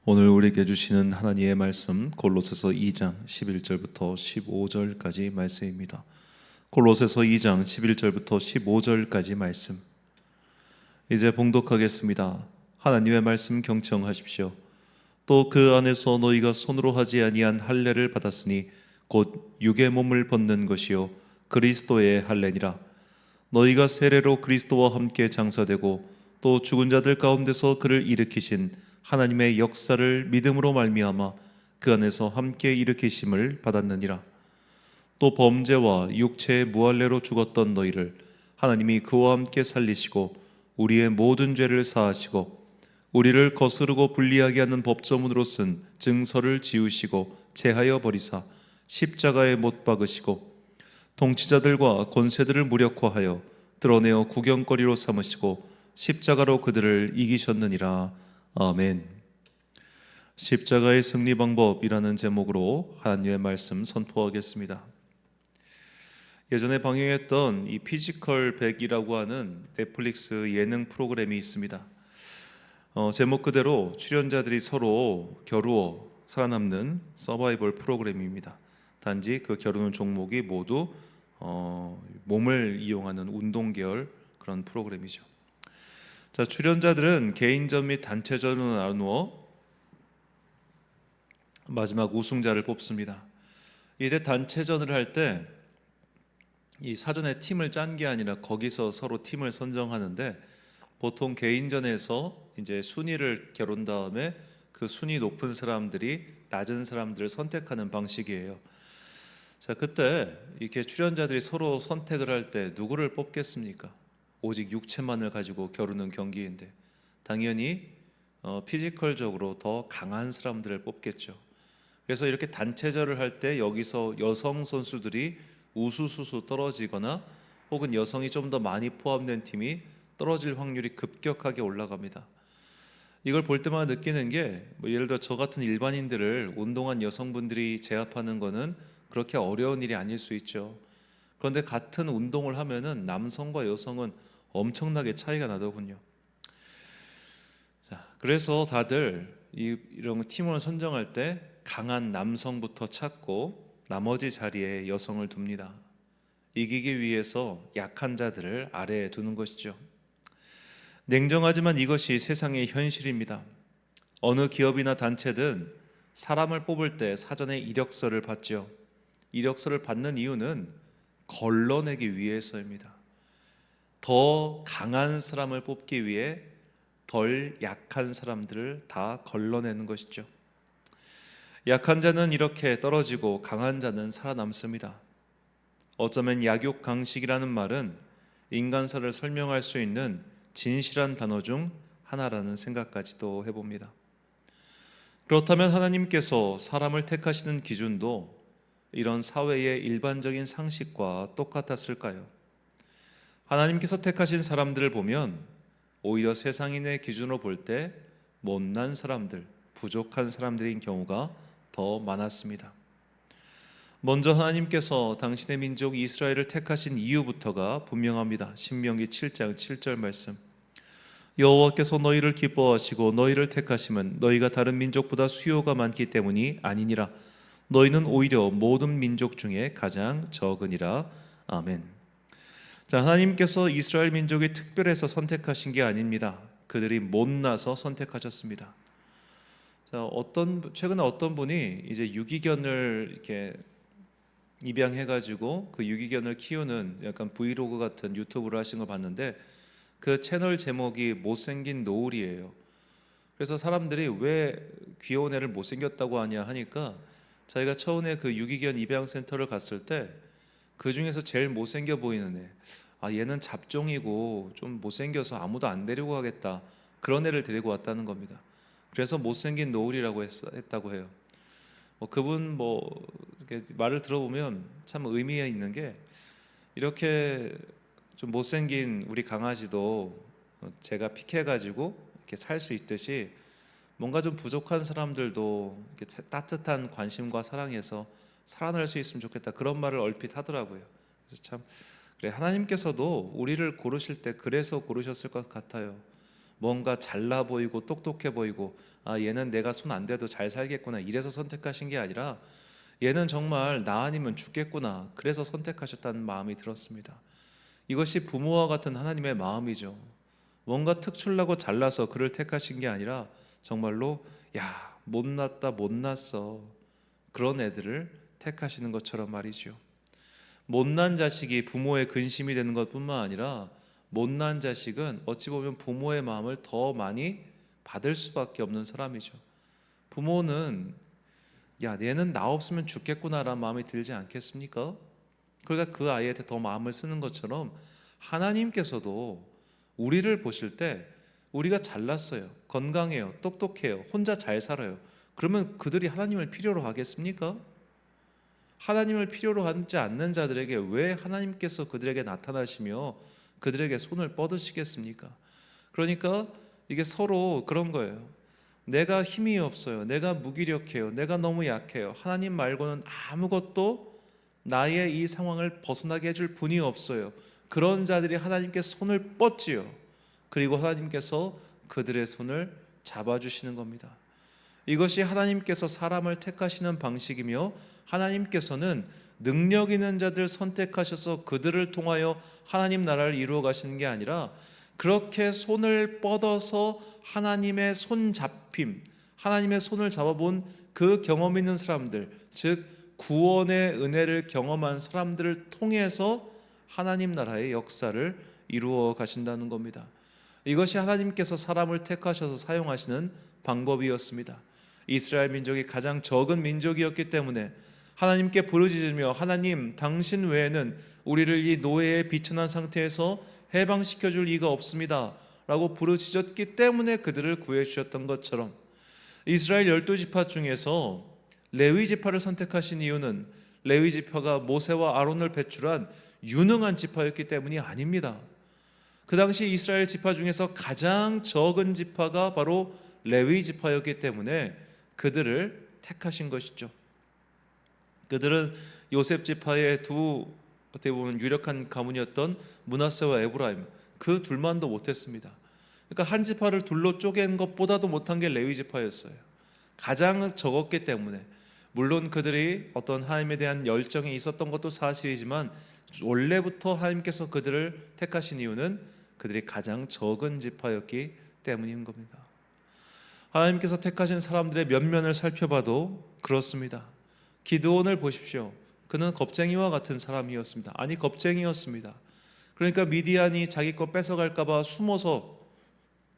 오늘 우리에게 주시는 하나님의 말씀 골로새서 2장 11절부터 15절까지 말씀입니다. 골로새서 2장 11절부터 15절까지 말씀 이제 봉독하겠습니다. 하나님의 말씀 경청하십시오. 또 그 안에서 너희가 손으로 하지 아니한 할례를 받았으니 곧 육의 몸을 벗는 것이요 그리스도의 할례니라. 너희가 세례로 그리스도와 함께 장사되고 또 죽은 자들 가운데서 그를 일으키신 하나님의 역사를 믿음으로 말미암아 그 안에서 함께 일으키심을 받았느니라. 또 범죄와 육체의 무할례로 죽었던 너희를 하나님이 그와 함께 살리시고 우리의 모든 죄를 사하시고 우리를 거스르고 불리하게 하는 법조문으로 쓴 증서를 지우시고 제하여 버리사 십자가에 못 박으시고 통치자들과 권세들을 무력화하여 드러내어 구경거리로 삼으시고 십자가로 그들을 이기셨느니라. 아멘. 십자가의 승리 방법이라는 제목으로 하나님의 말씀 선포하겠습니다. 예전에 방영했던 이 피지컬 100이라고 하는 넷플릭스 예능 프로그램이 있습니다. 제목 그대로 출연자들이 서로 겨루어 살아남는 서바이벌 프로그램입니다. 단지 그 겨루는 종목이 모두 몸을 이용하는 운동 계열 그런 프로그램이죠. 자, 출연자들은 개인전 및 단체전으로 나누어 마지막 우승자를 뽑습니다. 이때 단체전을 할 때 이 사전에 팀을 짠 게 아니라 거기서 서로 팀을 선정하는데 보통 개인전에서 이제 순위를 겨룬 다음에 그 순위 높은 사람들이 낮은 사람들을 선택하는 방식이에요. 자, 그때 이렇게 출연자들이 서로 선택을 할 때 누구를 뽑겠습니까? 오직 육체만을 가지고 겨루는 경기인데 당연히 피지컬적으로 더 강한 사람들을 뽑겠죠. 그래서 이렇게 단체전을 할 때 여기서 여성 선수들이 우수수수 떨어지거나 혹은 여성이 좀 더 많이 포함된 팀이 떨어질 확률이 급격하게 올라갑니다. 이걸 볼 때마다 느끼는 게 예를 들어 저 같은 일반인들을 운동한 여성분들이 제압하는 거는 그렇게 어려운 일이 아닐 수 있죠. 그런데 같은 운동을 하면은 남성과 여성은 엄청나게 차이가 나더군요. 자, 그래서 다들 이런 팀을 선정할 때 강한 남성부터 찾고 나머지 자리에 여성을 둡니다. 이기기 위해서 약한 자들을 아래에 두는 것이죠. 냉정하지만 이것이 세상의 현실입니다. 어느 기업이나 단체든 사람을 뽑을 때 사전에 이력서를 받죠. 이력서를 받는 이유는 걸러내기 위해서입니다. 더 강한 사람을 뽑기 위해 덜 약한 사람들을 다 걸러내는 것이죠. 약한 자는 이렇게 떨어지고 강한 자는 살아남습니다. 어쩌면 약육강식이라는 말은 인간사를 설명할 수 있는 진실한 단어 중 하나라는 생각까지도 해봅니다. 그렇다면 하나님께서 사람을 택하시는 기준도 이런 사회의 일반적인 상식과 똑같았을까요? 하나님께서 택하신 사람들을 보면 오히려 세상인의 기준으로 볼 때 못난 사람들, 부족한 사람들인 경우가 더 많았습니다. 먼저 하나님께서 당신의 민족 이스라엘을 택하신 이유부터가 분명합니다. 신명기 7장 7절 말씀. 여호와께서 너희를 기뻐하시고 너희를 택하심은 너희가 다른 민족보다 수요가 많기 때문이 아니니라. 너희는 오히려 모든 민족 중에 가장 적으니라. 아멘. 자, 하나님께서 이스라엘 민족이 특별해서 선택하신 게 아닙니다. 그들이 못나서 선택하셨습니다. 자, 최근에 어떤 분이 이제 유기견을 이렇게 입양해가지고 그 유기견을 키우는 약간 브이로그 같은 유튜브를 하신 걸 봤는데 그 채널 제목이 못생긴 노을이에요. 그래서 사람들이 왜 귀여운 애를 못생겼다고 하냐 하니까 자기가 처음에 그 유기견 입양센터를 갔을 때 그 중에서 제일 못생겨 보이는 애, 얘는 잡종이고 좀 못생겨서 아무도 안 데리고 가겠다, 그런 애를 데리고 왔다는 겁니다. 그래서 못생긴 노을이라고 했다고 해요. 그분 이렇게 말을 들어보면 참 의미가 있는 게 이렇게 좀 못생긴 우리 강아지도 제가 픽해가지고 이렇게 살 수 있듯이 뭔가 좀 부족한 사람들도 이렇게 따뜻한 관심과 사랑에서 살아날 수 있으면 좋겠다, 그런 말을 얼핏 하더라고요. 그래서 참 그래, 하나님께서도 우리를 고르실 때 그래서 고르셨을 것 같아요. 뭔가 잘나 보이고 똑똑해 보이고 얘는 내가 손 안 대도 잘 살겠구나 이래서 선택하신 게 아니라 얘는 정말 나 아니면 죽겠구나 그래서 선택하셨다는 마음이 들었습니다. 이것이 부모와 같은 하나님의 마음이죠. 뭔가 특출나고 잘나서 그를 택하신 게 아니라 정말로 야 못났다 못났어 그런 애들을 택하시는 것처럼 말이죠. 못난 자식이 부모의 근심이 되는 것뿐만 아니라 못난 자식은 어찌 보면 부모의 마음을 더 많이 받을 수밖에 없는 사람이죠. 부모는 야 얘는 나 없으면 죽겠구나라는 마음이 들지 않겠습니까? 그러니까 그 아이한테 더 마음을 쓰는 것처럼 하나님께서도 우리를 보실 때 우리가 잘났어요, 건강해요, 똑똑해요, 혼자 잘 살아요. 그러면 그들이 하나님을 필요로 하겠습니까? 하나님을 필요로 하지 않는 자들에게 왜 하나님께서 그들에게 나타나시며 그들에게 손을 뻗으시겠습니까? 그러니까 이게 서로 그런 거예요. 내가 힘이 없어요, 내가 무기력해요, 내가 너무 약해요, 하나님 말고는 아무것도 나의 이 상황을 벗어나게 해줄 분이 없어요. 그런 자들이 하나님께 손을 뻗지요. 그리고 하나님께서 그들의 손을 잡아주시는 겁니다. 이것이 하나님께서 사람을 택하시는 방식이며 하나님께서는 능력 있는 자들 선택하셔서 그들을 통하여 하나님 나라를 이루어 가시는 게 아니라 그렇게 손을 뻗어서 하나님의 손 잡힘, 하나님의 손을 잡아본 그 경험 있는 사람들, 즉 구원의 은혜를 경험한 사람들을 통해서 하나님 나라의 역사를 이루어 가신다는 겁니다. 이것이 하나님께서 사람을 택하셔서 사용하시는 방법이었습니다. 이스라엘 민족이 가장 적은 민족이었기 때문에 하나님께 부르짖으며 하나님 당신 외에는 우리를 이 노예의 비천한 상태에서 해방시켜 줄 이가 없습니다 라고 부르짖었기 때문에 그들을 구해 주셨던 것처럼 이스라엘 12지파 중에서 레위 지파를 선택하신 이유는 레위 지파가 모세와 아론을 배출한 유능한 지파였기 때문이 아닙니다. 그 당시 이스라엘 지파 중에서 가장 적은 지파가 바로 레위 지파였기 때문에 그들을 택하신 것이죠. 그들은 요셉 지파의 두 어떻게 보면 유력한 가문이었던 므낫세와 에브라임 그 둘만도 못했습니다. 그러니까 한 지파를 둘로 쪼갠 것보다도 못한 게 레위 지파였어요. 가장 적었기 때문에 물론 그들이 어떤 하나님에 대한 열정이 있었던 것도 사실이지만 원래부터 하나님께서 그들을 택하신 이유는 그들이 가장 적은 지파였기 때문인 겁니다. 하나님께서 택하신 사람들의 면면을 살펴봐도 그렇습니다. 기드온을 보십시오. 그는 겁쟁이와 같은 사람이었습니다. 아니 겁쟁이였습니다. 그러니까 미디안이 자기 거 뺏어갈까 봐 숨어서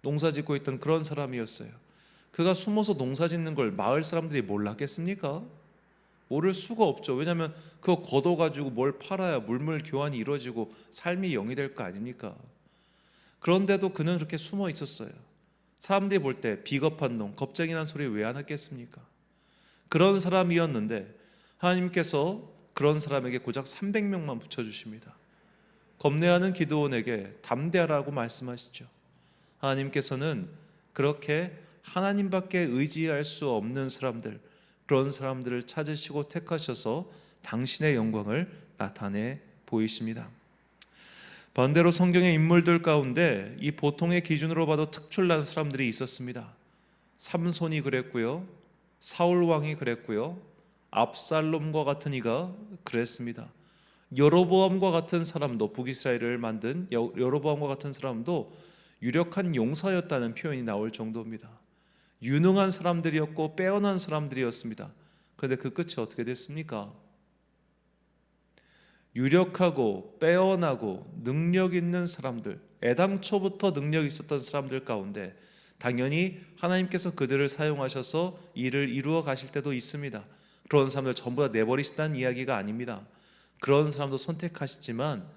농사짓고 있던 그런 사람이었어요. 그가 숨어서 농사짓는 걸 마을 사람들이 몰랐겠습니까? 모를 수가 없죠. 왜냐하면 그거 걷어가지고 뭘 팔아야 물물 교환이 이루어지고 삶이 영이 될 거 아닙니까? 그런데도 그는 그렇게 숨어 있었어요. 사람들이 볼 때 비겁한 놈, 겁쟁이라는 소리 왜 안 했겠습니까? 그런 사람이었는데 하나님께서 그런 사람에게 고작 300명만 붙여주십니다. 겁내하는 기드온에게 담대하라고 말씀하시죠. 하나님께서는 그렇게 하나님밖에 의지할 수 없는 사람들, 그런 사람들을 찾으시고 택하셔서 당신의 영광을 나타내 보이십니다. 반대로 성경의 인물들 가운데 이 보통의 기준으로 봐도 특출난 사람들이 있었습니다. 삼손이 그랬고요, 사울 왕이 그랬고요, 압살롬과 같은 이가 그랬습니다. 여로보암과 같은 사람도, 북이스라엘을 만든 여로보암과 같은 사람도 유력한 용사였다는 표현이 나올 정도입니다. 유능한 사람들이었고 빼어난 사람들이었습니다. 그런데 그 끝이 어떻게 됐습니까? 유력하고 빼어나고 능력 있는 사람들, 애당초부터 능력 있었던 사람들 가운데 당연히 하나님께서 그들을 사용하셔서 일을 이루어 가실 때도 있습니다. 그런 사람들 전부 다 내버리신다는 이야기가 아닙니다. 그런 사람도 선택하시지만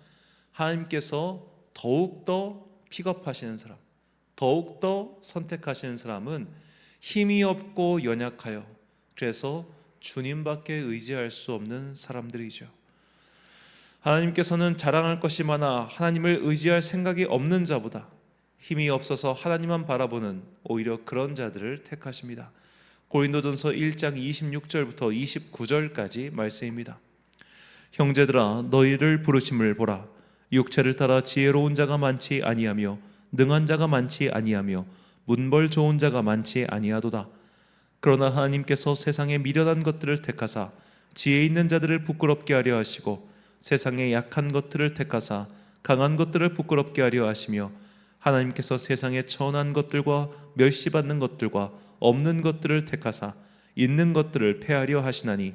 하나님께서 더욱더 픽업하시는 사람, 더욱더 선택하시는 사람은 힘이 없고 연약하여 그래서 주님밖에 의지할 수 없는 사람들이죠. 하나님께서는 자랑할 것이 많아 하나님을 의지할 생각이 없는 자보다 힘이 없어서 하나님만 바라보는 오히려 그런 자들을 택하십니다. 고린도전서 1장 26절부터 29절까지 말씀입니다. 형제들아 너희를 부르심을 보라. 육체를 따라 지혜로운 자가 많지 아니하며 능한 자가 많지 아니하며 문벌 좋은 자가 많지 아니하도다. 그러나 하나님께서 세상에 미련한 것들을 택하사 지혜 있는 자들을 부끄럽게 하려 하시고 세상에 약한 것들을 택하사 강한 것들을 부끄럽게 하려 하시며 하나님께서 세상에 천한 것들과 멸시받는 것들과 없는 것들을 택하사 있는 것들을 패하려 하시나니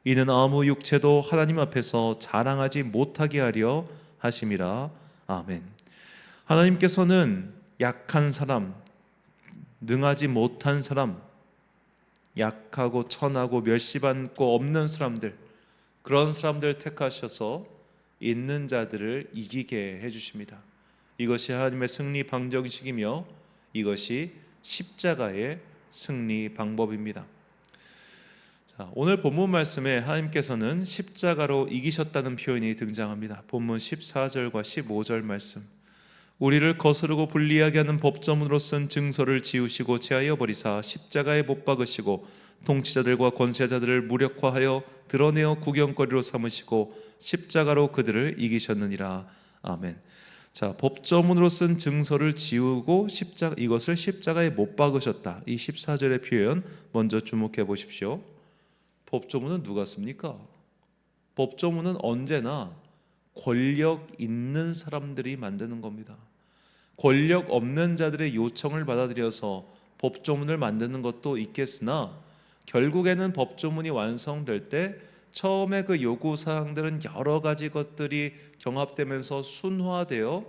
이는 아무 육체도 하나님 앞에서 자랑하지 못하게 하려 하심이라. 아멘. 하나님께서는 약한 사람, 능하지 못한 사람, 약하고 천하고 멸시받고 없는 사람들, 그런 사람들을 택하셔서 있는 자들을 이기게 해주십니다. 이것이 하나님의 승리 방정식이며 이것이 십자가의 승리 방법입니다. 자, 오늘 본문 말씀에 하나님께서는 십자가로 이기셨다는 표현이 등장합니다. 본문 14절과 15절 말씀. 우리를 거스르고 불리하게 하는 법조문으로 쓴 증서를 지우시고 제하여 버리사 십자가에 못 박으시고 통치자들과 권세자들을 무력화하여 드러내어 구경거리로 삼으시고 십자가로 그들을 이기셨느니라. 아멘. 자, 법조문으로 쓴 증서를 지우고 이것을 십자가에 못 박으셨다. 이 14절의 표현 먼저 주목해 보십시오. 법조문은 누가 씁니까? 법조문은 언제나 권력 있는 사람들이 만드는 겁니다. 권력 없는 자들의 요청을 받아들여서 법조문을 만드는 것도 있겠으나 결국에는 법조문이 완성될 때 처음에 그 요구 사항들은 여러 가지 것들이 경합되면서 순화되어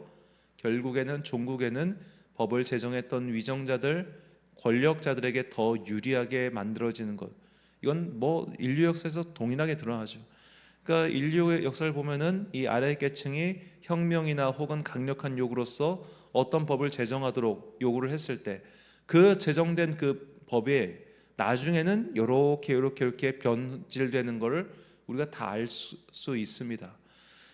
결국에는 종국에는 법을 제정했던 위정자들, 권력자들에게 더 유리하게 만들어지는 것. 이건 뭐 인류 역사에서 동일하게 드러나죠. 그러니까 인류의 역사를 보면은 이 아래 계층이 혁명이나 혹은 강력한 요구로서 어떤 법을 제정하도록 요구를 했을 때 그 제정된 그 법에 나중에는 이렇게 변질되는 것을 우리가 다 알 수 있습니다.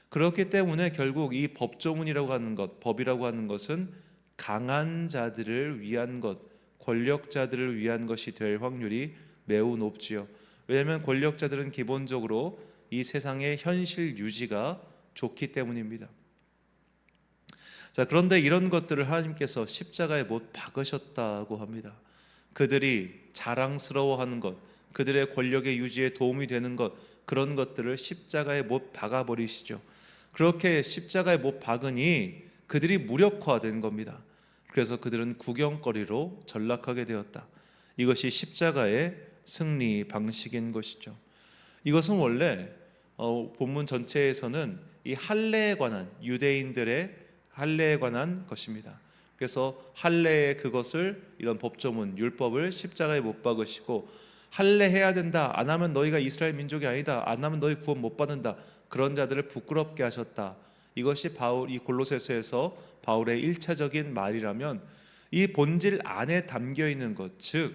그렇기 때문에 결국 이 법조문이라고 하는 것, 법이라고 하는 것은 강한 자들을 위한 것, 권력자들을 위한 것이 될 확률이 매우 높지요. 왜냐하면 권력자들은 기본적으로 이 세상의 현실 유지가 좋기 때문입니다. 자, 그런데 이런 것들을 하나님께서 십자가에 못 박으셨다고 합니다. 그들이 자랑스러워하는 것, 그들의 권력의 유지에 도움이 되는 것, 그런 것들을 십자가에 못 박아버리시죠. 그렇게 십자가에 못 박으니 그들이 무력화된 겁니다. 그래서 그들은 구경거리로 전락하게 되었다. 이것이 십자가의 승리 방식인 것이죠. 이것은 원래 본문 전체에서는 이 할례에 관한 유대인들의 할례에 관한 것입니다. 그래서 할례의 그것을 이런 법조문 율법을 십자가에 못 박으시고 할례 해야 된다. 안 하면 너희가 이스라엘 민족이 아니다. 안 하면 너희 구원 못 받는다. 그런 자들을 부끄럽게 하셨다. 이것이 이 골로새서에서 바울의 1차적인 말이라면 이 본질 안에 담겨 있는 것, 즉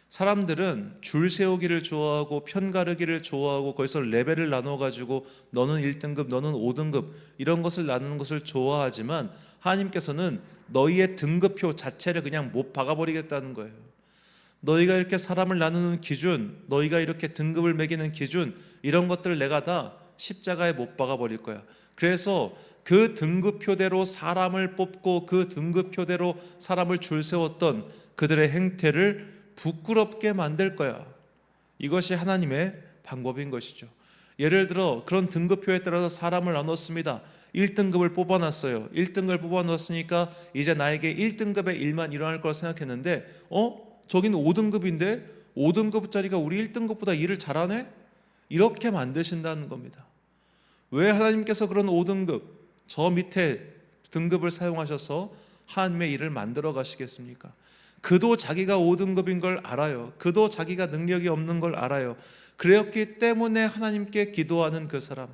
사람들은 줄 세우기를 좋아하고 편가르기를 좋아하고 거기서 레벨을 나눠 가지고 너는 1등급 너는 5등급 이런 것을 나누는 것을 좋아하지만 하나님께서는 너희의 등급표 자체를 그냥 못 박아버리겠다는 거예요. 너희가 이렇게 사람을 나누는 기준, 너희가 이렇게 등급을 매기는 기준, 이런 것들을 내가 다 십자가에 못 박아버릴 거야. 그래서 그 등급표대로 사람을 뽑고 그 등급표대로 사람을 줄 세웠던 그들의 행태를 부끄럽게 만들 거야. 이것이 하나님의 방법인 것이죠. 예를 들어 그런 등급표에 따라서 사람을 나눴습니다. 1등급을 뽑아놨어요. 1등급을 뽑아놨으니까 이제 나에게 1등급의 일만 일어날 거라 생각했는데 저기는 5등급인데 5등급짜리가 우리 1등급보다 일을 잘하네? 이렇게 만드신다는 겁니다. 왜 하나님께서 그런 5등급 저 밑에 등급을 사용하셔서 하나님의 일을 만들어 가시겠습니까? 그도 자기가 5등급인 걸 알아요. 그도 자기가 능력이 없는 걸 알아요. 그렇기 때문에 하나님께 기도하는 그 사람,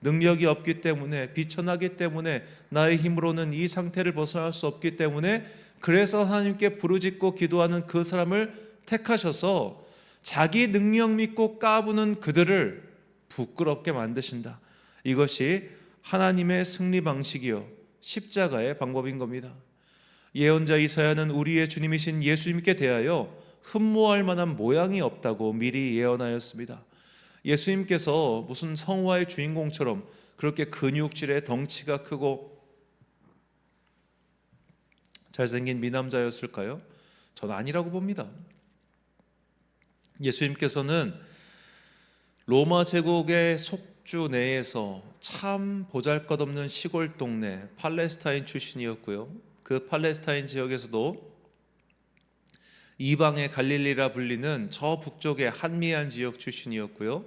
능력이 없기 때문에, 비천하기 때문에, 나의 힘으로는 이 상태를 벗어날 수 없기 때문에, 그래서 하나님께 부르짖고 기도하는 그 사람을 택하셔서 자기 능력 믿고 까부는 그들을 부끄럽게 만드신다. 이것이 하나님의 승리 방식이요 십자가의 방법인 겁니다. 예언자 이사야는 우리의 주님이신 예수님께 대하여 흠모할 만한 모양이 없다고 미리 예언하였습니다. 예수님께서 무슨 성화의 주인공처럼 그렇게 근육질의 덩치가 크고 잘생긴 미남자였을까요? 저는 아니라고 봅니다. 예수님께서는 로마 제국의 속주 내에서 참 보잘것없는 시골 동네 팔레스타인 출신이었고요. 그 팔레스타인 지역에서도 이방의 갈릴리라 불리는 저 북쪽의 한미안 지역 출신이었고요.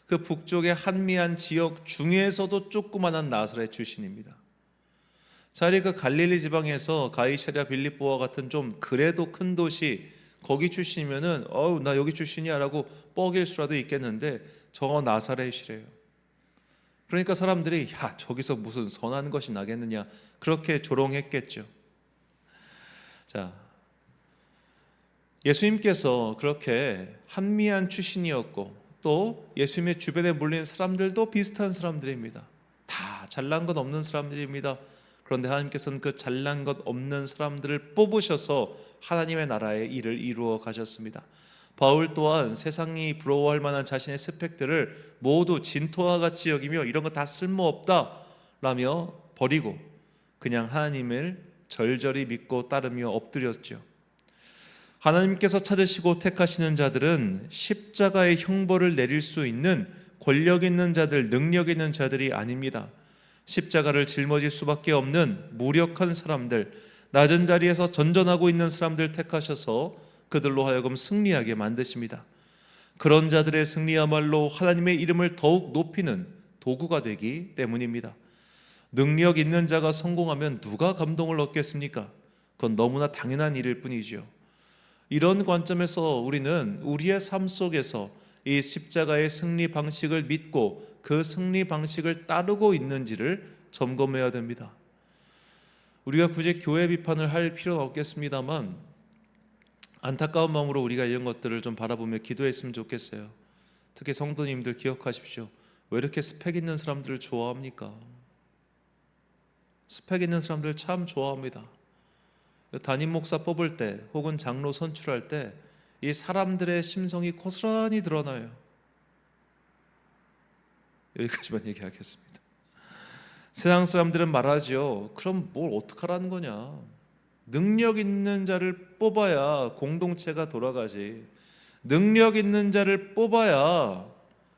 그 북쪽의 한미안 지역 중에서도 조그만한 나사렛 출신입니다. 자리 그 갈릴리 지방에서 가이사랴 빌립보와 같은 좀 그래도 큰 도시 거기 출신이면은 나 여기 출신이야라고 뻐길 수라도 있겠는데 저 나사렛이래요. 그러니까 사람들이 야 저기서 무슨 선한 것이 나겠느냐 그렇게 조롱했겠죠. 자, 예수님께서 그렇게 한미안 출신이었고 또 예수님의 주변에 몰린 사람들도 비슷한 사람들입니다. 다 잘난 것 없는 사람들입니다. 그런데 하나님께서는 그 잘난 것 없는 사람들을 뽑으셔서 하나님의 나라의 일을 이루어 가셨습니다. 바울 또한 세상이 부러워할 만한 자신의 스펙들을 모두 진토와 같이 여기며 이런 거 다 쓸모없다 라며 버리고 그냥 하나님을 절절히 믿고 따르며 엎드렸죠. 하나님께서 찾으시고 택하시는 자들은 십자가의 형벌을 내릴 수 있는 권력 있는 자들, 능력 있는 자들이 아닙니다. 십자가를 짊어질 수밖에 없는 무력한 사람들, 낮은 자리에서 전전하고 있는 사람들 택하셔서 그들로 하여금 승리하게 만드십니다. 그런 자들의 승리야말로 하나님의 이름을 더욱 높이는 도구가 되기 때문입니다. 능력 있는 자가 성공하면 누가 감동을 얻겠습니까? 그건 너무나 당연한 일일 뿐이죠. 이런 관점에서 우리는 우리의 삶 속에서 이 십자가의 승리 방식을 믿고 그 승리 방식을 따르고 있는지를 점검해야 됩니다. 우리가 굳이 교회 비판을 할 필요는 없겠습니다만 안타까운 마음으로 우리가 이런 것들을 좀 바라보며 기도했으면 좋겠어요. 특히 성도님들 기억하십시오. 왜 이렇게 스펙 있는 사람들을 좋아합니까? 스펙 있는 사람들 참 좋아합니다. 담임 목사 뽑을 때 혹은 장로 선출할 때 이 사람들의 심성이 고스란히 드러나요. 여기까지만 얘기하겠습니다. 세상 사람들은 말하죠. 그럼 뭘 어떡하라는 거냐? 능력 있는 자를 뽑아야 공동체가 돌아가지. 능력 있는 자를 뽑아야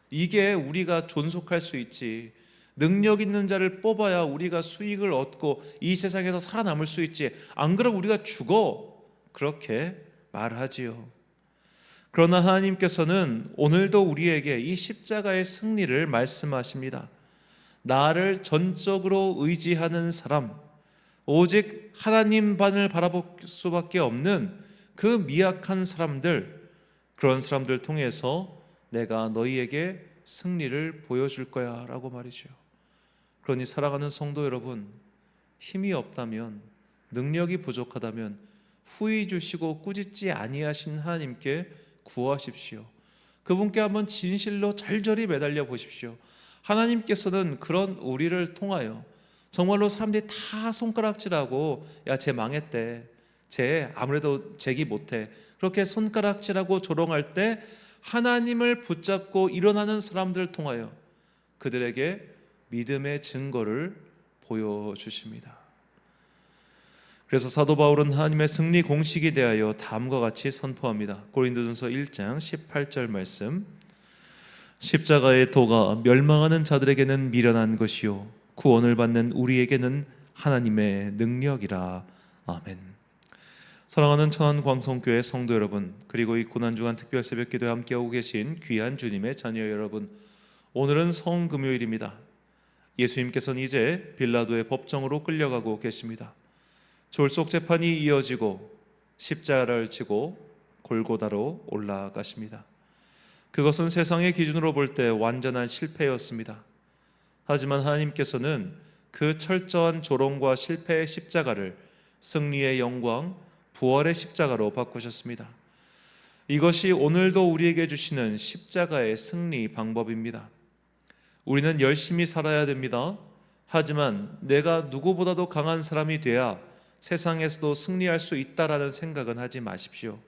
이게 우리가 존속할 수 있지. 능력 있는 자를 뽑아야 우리가 수익을 얻고 이 세상에서 살아남을 수 있지. 안 그러면 우리가 죽어. 그렇게 말하지요. 그러나 하나님께서는 오늘도 우리에게 이 십자가의 승리를 말씀하십니다. 나를 전적으로 의지하는 사람, 오직 하나님만을 바라볼 수밖에 없는 그 미약한 사람들, 그런 사람들 통해서 내가 너희에게 승리를 보여줄 거야 라고 말이죠. 그러니 사랑하는 성도 여러분, 힘이 없다면, 능력이 부족하다면 후히 주시고 꾸짖지 아니하신 하나님께 구하십시오. 그분께 한번 진실로 절절히 매달려 보십시오. 하나님께서는 그런 우리를 통하여 정말로 사람들이 다 손가락질하고 쟤 망했대, 쟤 아무래도 재기 못해, 그렇게 손가락질하고 조롱할 때 하나님을 붙잡고 일어나는 사람들을 통하여 그들에게 믿음의 증거를 보여주십니다. 그래서 사도 바울은 하나님의 승리 공식에 대하여 다음과 같이 선포합니다. 고린도전서 1장 18절 말씀, 십자가의 도가 멸망하는 자들에게는 미련한 것이요 구원을 받는 우리에게는 하나님의 능력이라. 아멘. 사랑하는 천안광성교회 성도 여러분, 그리고 이 고난주간 특별 새벽기도에 함께하고 계신 귀한 주님의 자녀 여러분, 오늘은 성금요일입니다. 예수님께서는 이제 빌라도의 법정으로 끌려가고 계십니다. 졸속 재판이 이어지고 십자가를 지고 골고다로 올라가십니다. 그것은 세상의 기준으로 볼 때 완전한 실패였습니다. 하지만 하나님께서는 그 철저한 조롱과 실패의 십자가를 승리의 영광, 부활의 십자가로 바꾸셨습니다. 이것이 오늘도 우리에게 주시는 십자가의 승리 방법입니다. 우리는 열심히 살아야 됩니다. 하지만 내가 누구보다도 강한 사람이 돼야 세상에서도 승리할 수 있다라는 생각은 하지 마십시오.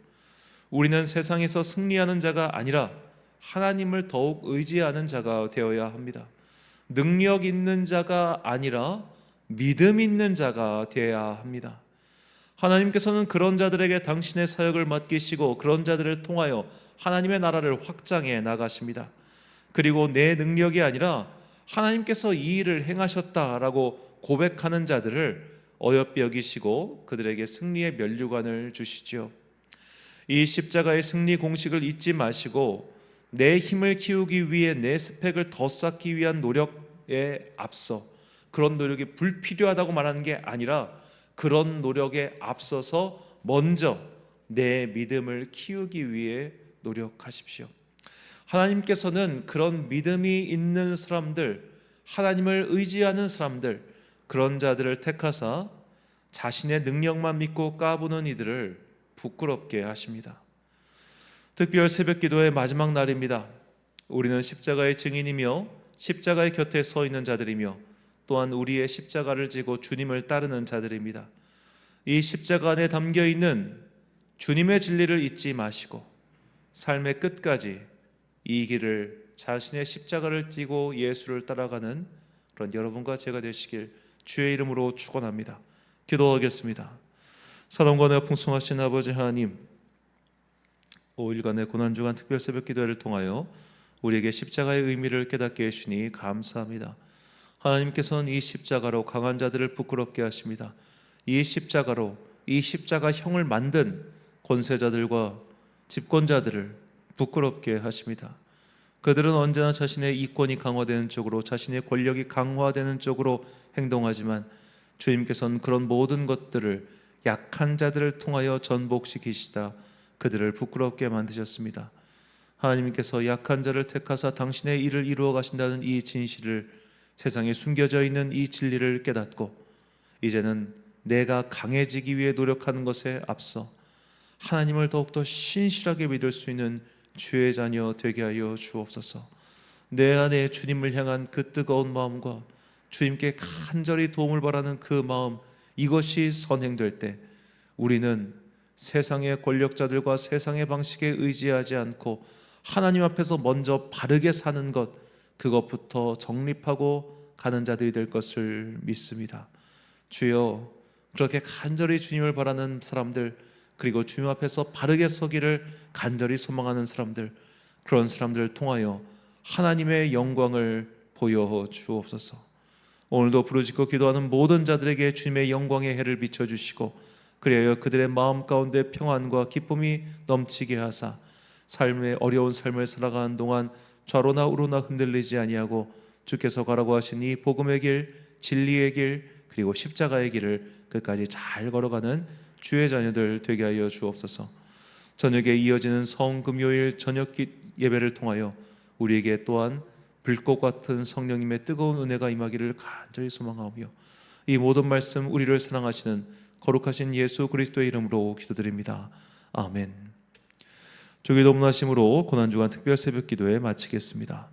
우리는 세상에서 승리하는 자가 아니라 하나님을 더욱 의지하는 자가 되어야 합니다. 능력 있는 자가 아니라 믿음 있는 자가 되어야 합니다. 하나님께서는 그런 자들에게 당신의 사역을 맡기시고 그런 자들을 통하여 하나님의 나라를 확장해 나가십니다. 그리고 내 능력이 아니라 하나님께서 이 일을 행하셨다라고 고백하는 자들을 어여삐 여기시고 그들에게 승리의 면류관을 주시죠. 이 십자가의 승리 공식을 잊지 마시고 내 힘을 키우기 위해 내 스펙을 더 쌓기 위한 노력에 앞서, 그런 노력이 불필요하다고 말하는 게 아니라 그런 노력에 앞서서 먼저 내 믿음을 키우기 위해 노력하십시오. 하나님께서는 그런 믿음이 있는 사람들, 하나님을 의지하는 사람들, 그런 자들을 택하사 자신의 능력만 믿고 까부는 이들을 부끄럽게 하십니다. 특별 새벽기도의 마지막 날입니다. 우리는 십자가의 증인이며 십자가의 곁에 서 있는 자들이며 또한 우리의 십자가를 지고 주님을 따르는 자들입니다. 이 십자가 안에 담겨있는 주님의 진리를 잊지 마시고 삶의 끝까지 이 길을, 자신의 십자가를 지고 예수를 따라가는 그런 여러분과 제가 되시길 주의 이름으로 축원합니다. 기도하겠습니다. 사랑과 풍성하신 아버지 하나님, 5일간의 고난주간 특별 새벽 기도회를 통하여 우리에게 십자가의 의미를 깨닫게 해주시니 감사합니다. 하나님께서는 이 십자가로 강한 자들을 부끄럽게 하십니다. 이 십자가로 이 십자가형을 만든 권세자들과 집권자들을 부끄럽게 하십니다. 그들은 언제나 자신의 이권이 강화되는 쪽으로, 자신의 권력이 강화되는 쪽으로 행동하지만 주님께서는 그런 모든 것들을 약한 자들을 통하여 전복시키시다 그들을 부끄럽게 만드셨습니다. 하나님께서 약한 자를 택하사 당신의 일을 이루어 가신다는 이 진실을, 세상에 숨겨져 있는 이 진리를 깨닫고 이제는 내가 강해지기 위해 노력하는 것에 앞서 하나님을 더욱더 신실하게 믿을 수 있는 주의 자녀 되게 하여 주옵소서. 내 안에 주님을 향한 그 뜨거운 마음과 주님께 간절히 도움을 바라는 그 마음, 이것이 선행될 때 우리는 세상의 권력자들과 세상의 방식에 의지하지 않고 하나님 앞에서 먼저 바르게 사는 것, 그것부터 정립하고 가는 자들이 될 것을 믿습니다. 주여, 그렇게 간절히 주님을 바라는 사람들, 그리고 주님 앞에서 바르게 서기를 간절히 소망하는 사람들, 그런 사람들을 통하여 하나님의 영광을 보여 주옵소서. 오늘도 부르짖고 기도하는 모든 자들에게 주님의 영광의 해를 비춰주시고 그리하여 그들의 마음 가운데 평안과 기쁨이 넘치게 하사 삶의 어려운 삶을 살아가는 동안 좌로나 우로나 흔들리지 아니하고 주께서 가라고 하신 이 복음의 길, 진리의 길, 그리고 십자가의 길을 끝까지 잘 걸어가는 주의 자녀들 되게 하여 주옵소서. 저녁에 이어지는 성금요일 저녁 예배를 통하여 우리에게 또한 불꽃 같은 성령님의 뜨거운 은혜가 임하기를 간절히 소망하며 이 모든 말씀 우리를 사랑하시는 거룩하신 예수 그리스도의 이름으로 기도드립니다. 아멘. 주기도 문하심으로 고난주간 특별 새벽 기도회 마치겠습니다.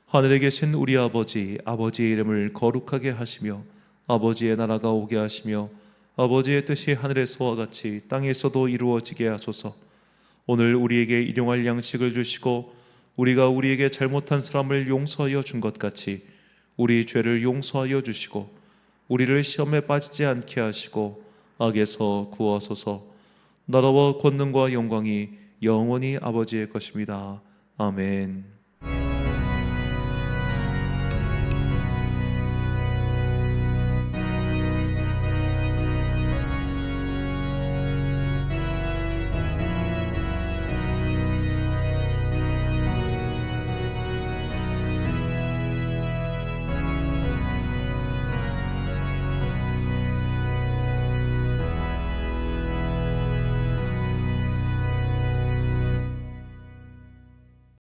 하늘에 계신 우리 아버지, 아버지의 이름을 거룩하게 하시며 아버지의 나라가 오게 하시며 아버지의 뜻이 하늘에서와 같이 땅에서도 이루어지게 하소서. 오늘 우리에게 일용할 양식을 주시고 우리가 우리에게 잘못한 사람을 용서하여 준 것 같이 우리 죄를 용서하여 주시고 우리를 시험에 빠지지 않게 하시고 악에서 구하소서. 나라와 권능과 영광이 영원히 아버지의 것입니다. 아멘.